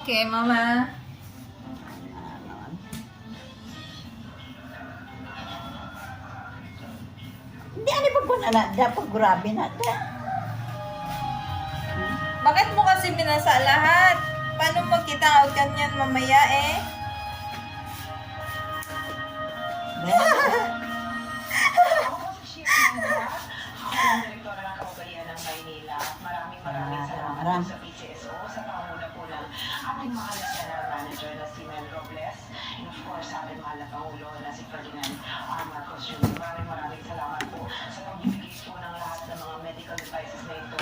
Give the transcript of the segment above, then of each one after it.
Okay, Mama. Hindi, ano ba po na dapat grabe na da. Bakit mo kasi binasa lahat? Paano mo kita out kanyan mamaya eh? Direktora ng Kaugalian ng Maynila. Maraming salamat sa PCSO sa panguna po ng ating mahal na General Manager na si Mel Robles. And of course, sa ating mahal na Pangulo na si Ferdinand Marcos Jr. Maraming salamat po sa pagbibigay po ng lahat ng mga medical devices na ito.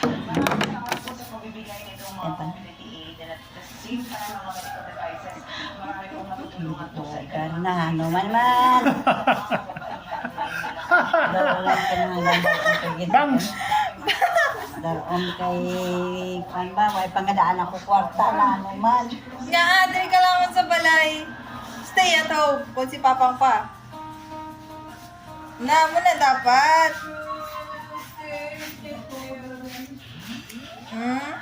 Maraming salamat po sa pagbibigay nitong mga community aid and at the same time mga medical devices. Marami pong matutulungan po sa Na, ano man. Daroon ka na lang. Daroon kay Kwan ba? May pangadaan ako kwarta na ano man. Nga, Adri ka lang sa balay. Stay at home kung si Papang pa. Na mo na dapat. Hmm?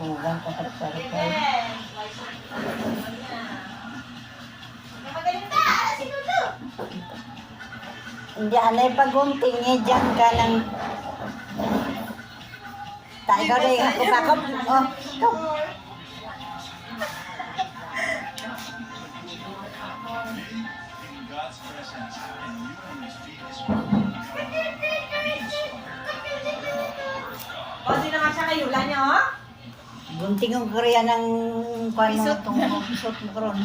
Kulang ka sa sarap. Hindi, anay pagunting niya dyan ka ng... Tayo rin, ako bakap. Oh, ito. O, di na nga siya kayo. Wala niya, oh? Gunting ang korea ng kwan mo itong pisot mo karon.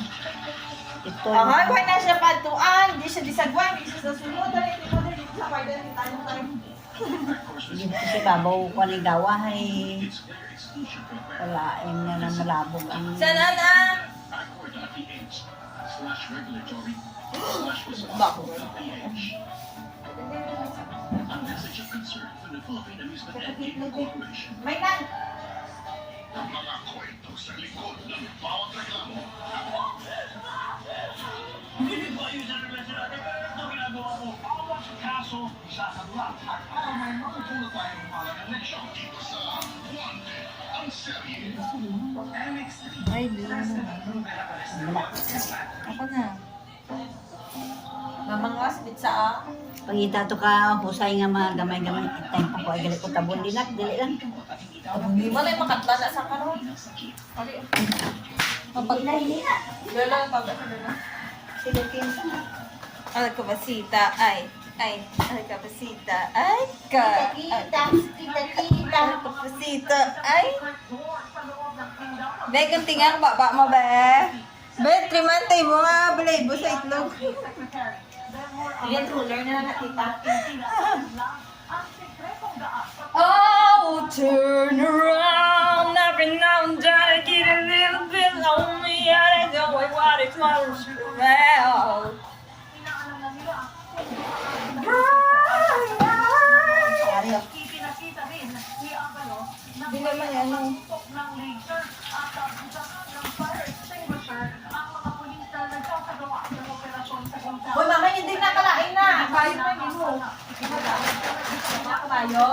Ito. Aha, kung na siya patuan. Di siya disagwan. Di siya sa sunod. Dali, dito sa pardon. Tanong tayo. Dito si babaw ko ni gawa ay walain niya na malabog ang... Sana na? Bako. May nan. Ang mga kwento sa likod ng bawat reklamo. Hindi ba yung intervention natin? Ito ginagawa mo. Bawat kaso sasagulat. At para may matutunan tayong mahalagang leksyon dito sa Wanted, ang serye. Ay, di na. Ako na. Mamangwas, bitsa, ah. Pangita to ka husay nga mga gamay-gamay time pa ko ay gali ko tabon dinak dili lang. Hindi mo na yung makatla na sa karon. Okay. Mapaglahi na. Lolo, pag ano na. Sila kinsa. Ay, kabasita. Ay, kabasita. Ay, Kita, kita. kabasita. Ay. Be, kuntingan, baba mo, be. Be, trimantay mo nga, balay mo sa itlog. Yan, ruler na lang nakita. Oh, turn around every now and then I get a little bit lonely and I don't know what it's all about. Ariyo. Hindi naman yan, ano. Hoy, mama, hindi na kalain na. Kayo na, hindi mo. Kayo.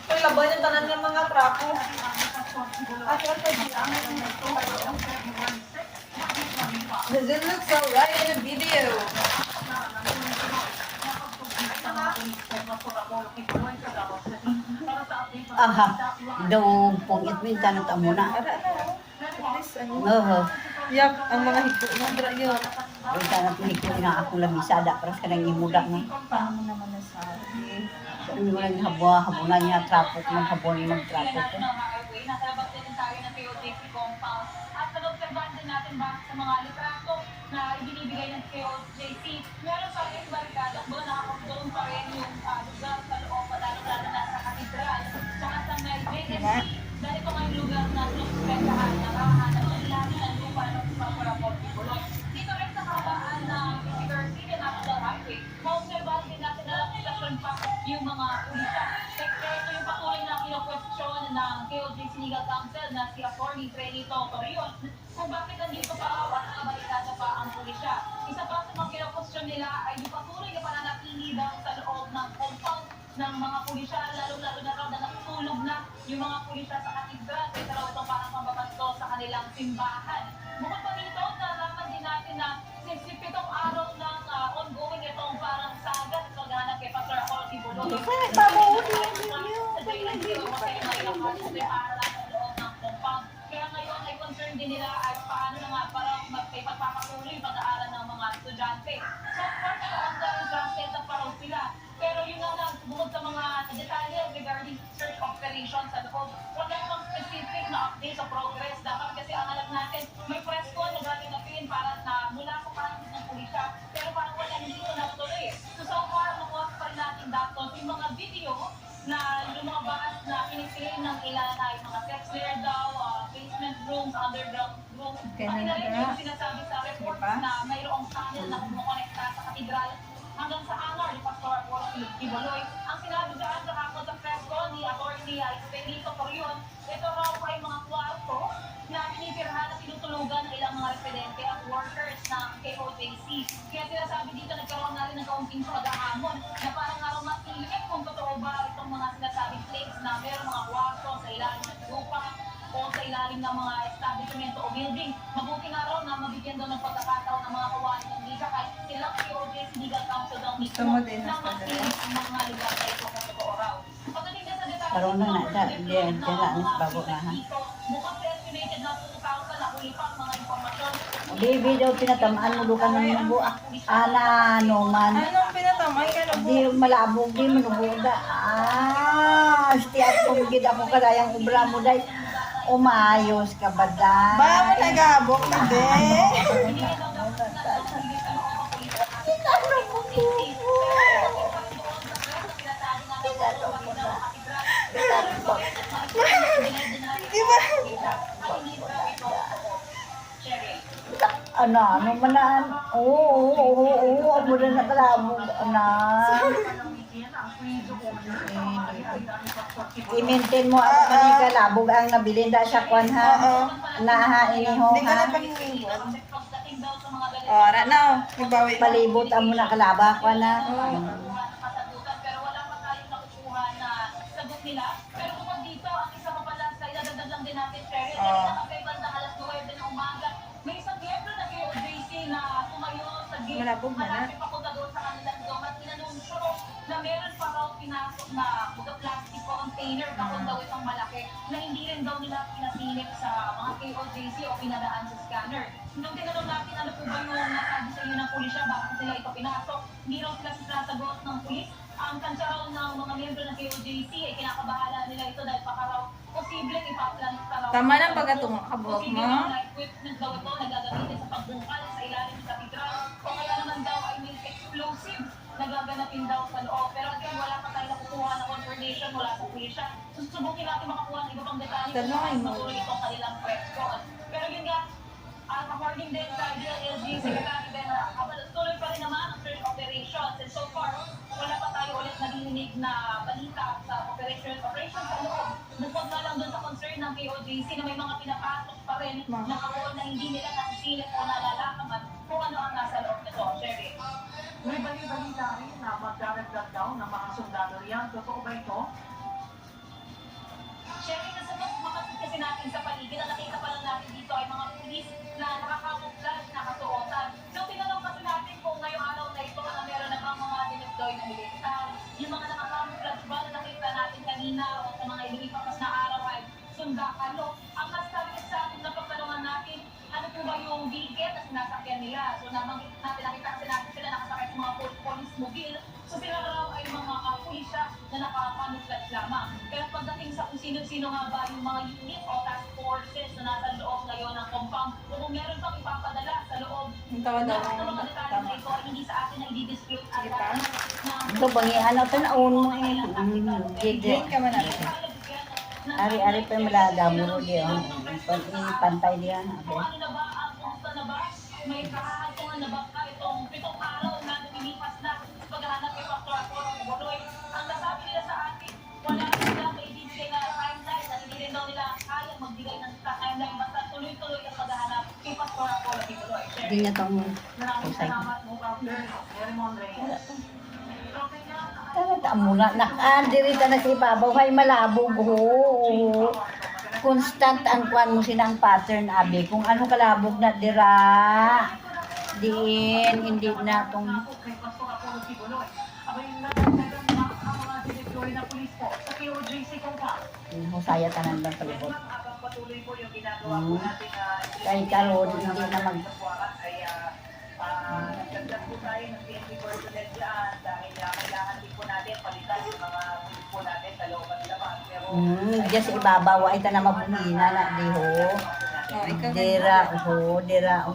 Hoy, laban yung tanan ng mga trapo. Does it look so right in the video? Aha. Do pong itminta na ta muna. At least, ano. Oo. Yak, ang mga higpo mo, dra yun. Ay sana pinikot na akong lamisada para sa kanang imuda nga. Paano mo naman nasabi? Ano mo lang habunan niya trapo ko ng habon magtrapo ko. Nasa labas din tayo ng KOJC compound at pag-obserbahan din natin bakit sa mga litrato na ibinibigay ng KOJC, meron pa rin barikada doon, nakakapdoon pa rin yung lugar sa loob, lalo-lalo na sa katedral, tsaka sa JSC, dahil ito ngayong lugar na sinuspekahan, nakahanap ng lahat ng lupa ng Pampurapol, Buloy. Dito rin sa kabaan ng Victor City National Highway, maobserbahan din natin na stasyon pa yung mga ulisa. Sekreto yung patuloy na kino-question ng KOJC Legal Counsel na si Atty. Trenito Torion kung bakit nandito pa at nakabarikada pa ang pulisya. Isa pa sa mga kino-question nila ay yung patuloy na pananatili daw sa loob ng mga pulisya, lalo-lalo na raw na natutulog na yung mga pulisya sa katedral. Kaya raw itong parang pambabasto sa kanilang simbahan. Bukod pa dito, nalaman din natin na 67 araw ng ongoing itong parang sagat sa paghahanap kay Pastor Apollo Tibulo. Kaya ngayon ay concern din nila at paano na nga parang magpagpapatuloy pag-aaral ng mga estudyante. So far, ongoing process na parang sila. Pero yun nga lang, bukod sa mga detalye regarding search operations sa loob, wala namang specific na update sa progress. Dapat kasi ang alam natin, may press con na gaganapin para na mula sa parang ng pulisya. Pero parang wala hindi ko natuloy. So far, nakuha pa rin natin datos yung mga video na lumabas na kiniklaim ng ilan ay mga sex lair daw, basement rooms, underground rooms. At na rin yung sinasabi sa reports na mayroong tunnel na kumukonekta sa katedral hanggang sa hangar ni Pastor Apollo Tibuloy. Ang sinabi dyan sa kapwa sa press ko ni Atty. Benito Corion, ito raw ay mga kwarto na pinipirhan at tinutulugan ng ilang mga residente at workers ng KOJC. Kaya sinasabi dito, nagkaroon na rin ng kaunting pag-ahamon na parang araw masilit kung totoo ba itong mga sinasabing claims na meron mga kwarto sa ilalim ng lupa o sa ilalim ng mga establishmento o building. Mabuti nga raw na mabigyan daw ng pagkakataon ng mga kawani ng Liga kahit silang KOJC Legal Council daw mismo na masilit ang mga lugar sa ito kung totoo raw. Pagdating na sa detalye, Karoon na na, diyan na bago na ha. mukhang estimated na 2,000 na uli pa ang mga impormasyon. Bibi daw pinatamaan mo do ka ng buak. Ana no man. Anong pinataman ka na Di malabog di manubuda. Sti ako gid ako kadayang ubra mo day. Umayos ka ba day? Ba mo nagabok na de. Di ba? Ano manan? Oo, amo na nakalabog ana. I-maintain mo ang manika labog ang nabilin da siya kwan ha. Na iniho Hindi ka na ha. pangingon. Ora na, nagbawi. Palibot ang muna kalaba kwan na. Pero wala pa tayong nakukuha na sagot nila. Pero bukod dito, ang isa pa pala sa idadagdag lang din natin, Cheryl, ay na alas 9 ng umaga. May isang miyembro na KOJC na tumayo sa gate. Malabog na na. Malapit papunta doon sa kanilang dome at inanunsyo na meron pa raw pinasok na plastic container kapag daw itong malaki na hindi rin daw nila pinasilip sa mga KOJC o pinadaan sa scanner. Nung tinanong natin ano po ba yung nasabi sa inyo ng pulisya, bakit sila ito pinasok, hindi raw sila sinasagot ng pulis. Ang kansya raw ng mga miyembro ng KOJC ay kinakabahala nila ito dahil baka raw posibleng ipaplan sa raw. Tama lang pagkatungkol kabok mo. Posibleng equipment daw ito na gagamitin sa pagbungkal sa ilalim ng katedral o kaya naman daw ay may explosive na gaganapin daw sa loob. Pero again, wala pa tayo nakukuha na confirmation mula sa pulisya. Susubukin natin makakuha ng iba pang detalye kung matuloy itong kanilang press con. Pero yun nga, according din sa DLG Secretary Ben Abad, tuloy pa rin naman ang search operations. And so far, wala pa tayo ulit narinig na balita sa operations sa loob. Bukod na lang doon sa concern ng KOJC na may mga pinapasok pa rin na karoon na hindi nila nasisilip o nalalakaman kung ano ang nasa loob nito. Sherry. May balita rin na magdaragdag daw ng mga sundalo riyan. Totoo ba ito? Sherry, nasa makasit kasi natin sa paligid, ang nakita pa lang natin dito ay mga pulis na nakakamuflage na kasuotan. So, tinanong kasi natin kung ngayong araw na ito na meron na bang mga dineploy na militar. Yung mga nakakamuflage ba na nakita natin kanina o sa mga ilipapas na araw ay sundakalo. Ang nasabi sa atin na pagtanungan natin, ano po ba yung biget na sinasakyan nila? So, nabanggit natin, nakita kasi natin sila nakasakay sa mga police mobile. So, sila raw ay mga pulisya na nakakamuflage lamang. Pero pagdating sa kung sino-sino nga ba yung mga unit o task forces na nasa loob ngayon ng compound o kung meron pang ipapadala sa loob Ang tawa daw. na mga detalye na ito ay hindi sa atin na i-disclose at Ito bangi ano tanaon mo eh. Gigi. Ka man natin. Ari-ari pa malada mo di on. Pantay diyan. kung ano na ba ang kumusta na ba may kahahantungan na ba itong 7 araw na lumilipas na sa paghahanap kay Pastor Apollo Tibuloy. Ang nasabi nila sa atin, wala sila may ibibigay na timeline at hindi rin daw nila kayang magbigay ng timeline basta tuloy-tuloy ang paghahanap kay Pastor Apollo Tibuloy. Di niya tong Maraming salamat mo, Pastor. Raymond Reyes. Okay na. Tara muna. Dirita na sa ibabaw. Hay malabog ho. Constant ang kwan mo sinang pattern, abi. Kung ano kalabog na dira. Diin, hindi na tong... Kay Pastor Apollo Tibuloy. Abay, nagdagan na ang mga direktor na pulis po sa POJC Compound. Husaya tanan lang palibot. Habang patuloy po yung ginagawa po natin Kay karon hindi na mag... ay nagdagdag po tayo ng PNP personnel dyan dahil kailangan din po natin palitan yung mga pulis po natin sa loob at labas. Pero Diyan sa ibabaw ay ta na mabuhina na di ho. Dira ho.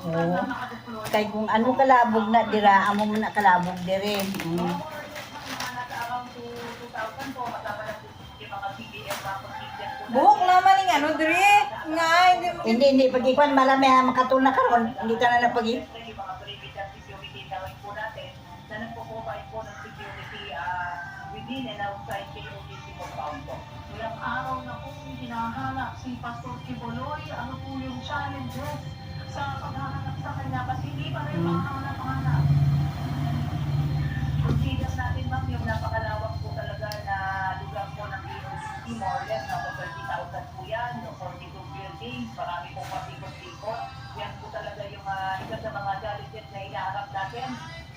Kay kung ano kalabog na dira, amo mo na kalabog dire. Buhok naman yung ano, Dre. Nga, hindi mo. Hindi pag ikwan marami makatuna karon, hindi ka na napagi. yung mga private security gawin po natin na nagpo-provide po ng security within and outside KOJC compound po. Ilang araw na po hinahanap si Pastor Kibuloy. Ano po yung challenges sa paghahanap sa kanya kasi hindi pa rin mahanap-hanap. Procedures natin, ma'am, yung napakalawak po talaga na lugar po ng KOJC, more or less, na 30,000 po yan, 42 buildings, marami pong pasikot-sikot. Yan po talaga yung isa sa mga challenges na hinaharap natin.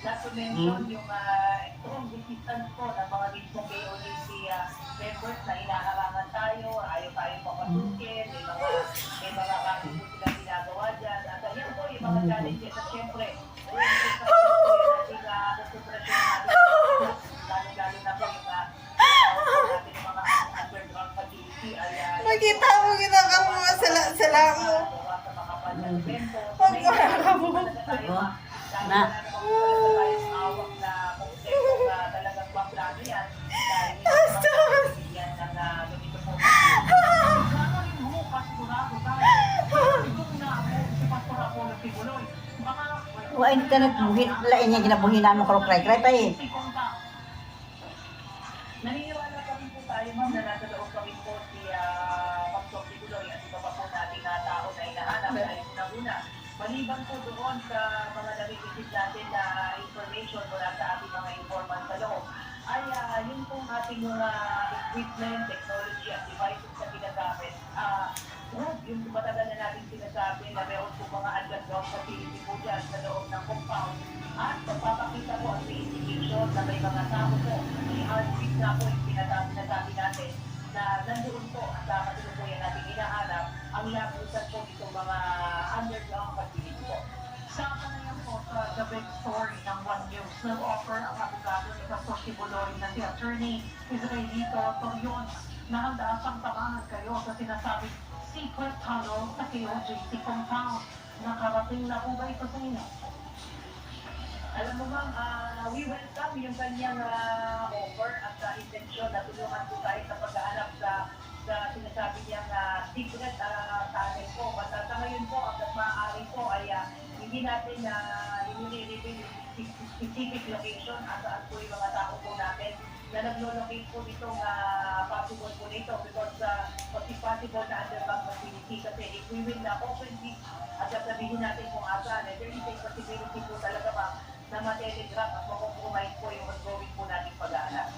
Not to mention yung strong resistance po ng mga mismong KOJC members na hinaharangan tayo, ayaw tayo papasukin, may mga kaso po silang ginagawa dyan. At yan po yung mga challenges. At syempre, lalo-lalo na po yung ating mga underground facility ay Makita mo, ginaka mo sa lamo. Huwag mo nakakabuhok. Na. Wa internet buhit lain niya ginabuhinan mo karo cry pa eh. Naniniwala kami po tayo, ma'am, na nasa loob kami po si Pastor Tibuloy at iba pa po nating tao na hinahanap dahil una-una. Maliban po doon sa mga narinig natin na information mula sa ating mga informant sa loob, ay yun pong ating mga equipment, technology at devices na ginagamit. Yung matagal na natin sinasabi na meron po mga underground facility po dyan sa loob ng compound at magpapakita po ang indication na may mga tao po, may heartbeat na po yung sinasabi natin na nandoon po at katulukuyan natin hinahanap ang labusan po itong mga underground facility po. Sa kanayan po sa The Big Story ng One News, nag-offer ang abogado ni Pastor Kibuloy na si Attorney Israelito Torion na handa siyang tamahan kayo sa sinasabing secret tunnel sa KOJC compound. Nakarating na po ba ito sa inyo? Alam mo ma'am, we welcome yung kanyang offer at intensyon na tulungan po tayo sa pag-aanap sa sinasabi niyang secret tunnel po. Basta sa ngayon po, hanggang maaari po ay hindi natin i-reveal yung specific location at saan po yung mga tao po natin na naglo-locate po nitong possible po nito because possible na underground facility kasi if we will open this at sasabihin natin kung asan, there is a possibility po talaga ma'am na ma-telegraph at makompromise po yung ongoing po nating pag-aanap.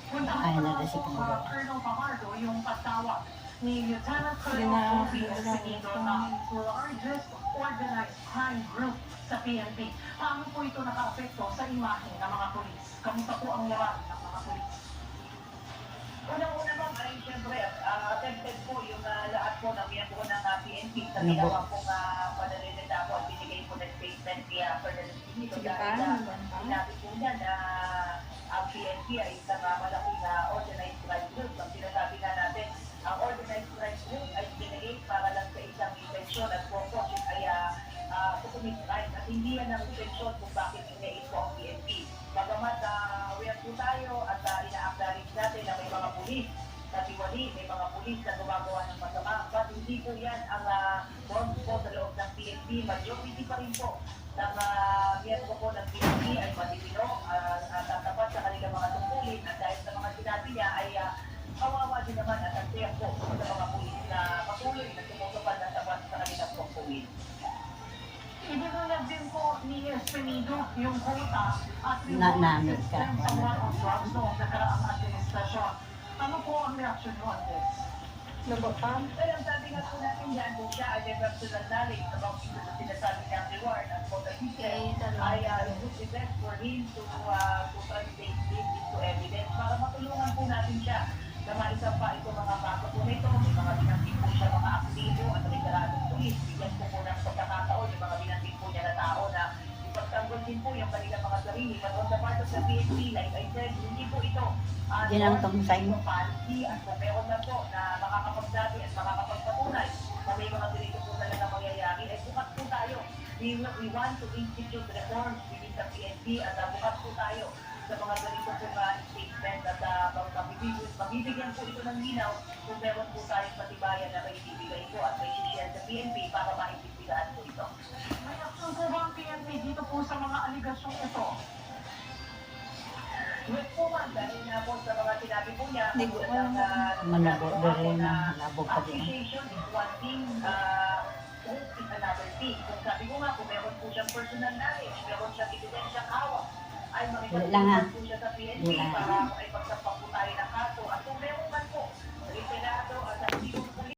Ay, nada si Camilo. Colonel Pamardo, yung pagtawag ni Lieutenant Colonel Kofi Espinido ng largest organized crime group sa PNP. Paano po ito naka-apekto sa imahe ng mga polis? Kamusta po ang moral ng mga polis? Unang-una ma'am ay siyempre attempted po yung lahat po ng miyembro ng PNP sa ginawa pong pananalita po at binigay po ng statement kaya Colonel Espinido dahil sinabi po niya na ang PNP ay isang malaking organized crime group. Ang sinasabi na natin, ang organized crime group ay binigay para lang sa isang intensyon at purpose ay to commit crime at hindi yan ang intensyon kung bakit iniit po ang PNP. Bagamat aware po tayo at ina-acknowledge natin na may mga pulis na tiwali, may mga pulis na gumagawa ng masama, but hindi po yan ang norm po sa loob ng PNP. Majority pa rin po ng miyembro po ng PNP ay matitino at tatapat sa kanilang mga tungkulin at dahil sa mga sinabi niya ay kawawa din naman at ang tiyak po sa mga pulis na patuloy na tumutupad na tapat sa kanilang tungkulin. Ibinulad din po ni Espinido yung quota at Namin ka. sa war on drugs noong nakaraang administrasyon. Ano po ang reaction mo on this? Nabotang. Pero ang sabi nga po natin dyan, kung siya ay may personal knowledge about ito sa sinasabi niyang reward at quota system, ay it would be best for him to translate this into evidence para matulungan po natin siya na maisampa ito mga bago po nito. May mga binanggit po siya mga aktibo at regaladong pulis. Bigyan po po ng pagkakataon yung mga binanggit po niya na tao na ipagtanggol din po yung kanilang mga sarili. But on the part of the PNP, like I said, hindi po ito Yan ang tungsay mo. policy at kung meron na po na makakapagsabi at makakapagpatunay na may mga ganito po talaga mangyayari, ay bukas po tayo. We want to institute reforms within the PNP at bukas po tayo sa mga ganito po na statement at mabibigyan po ito ng linaw kung meron po tayong patibayan na may ibibigay po at may share sa PNP para maimbestigahan po ito. May action po ba ang PNP dito po sa mga aligasyong ito? With po man, dahil nga po sa mga sinabi po niya, Malabo rin na labog pa din. appreciation is one thing, hope is another thing. Kung sabi ko nga, kung meron po siyang personal knowledge, meron siyang evidensyang hawak, ay Wala lang, ha? makikita po siya sa PNP Wala. para ay pagsapak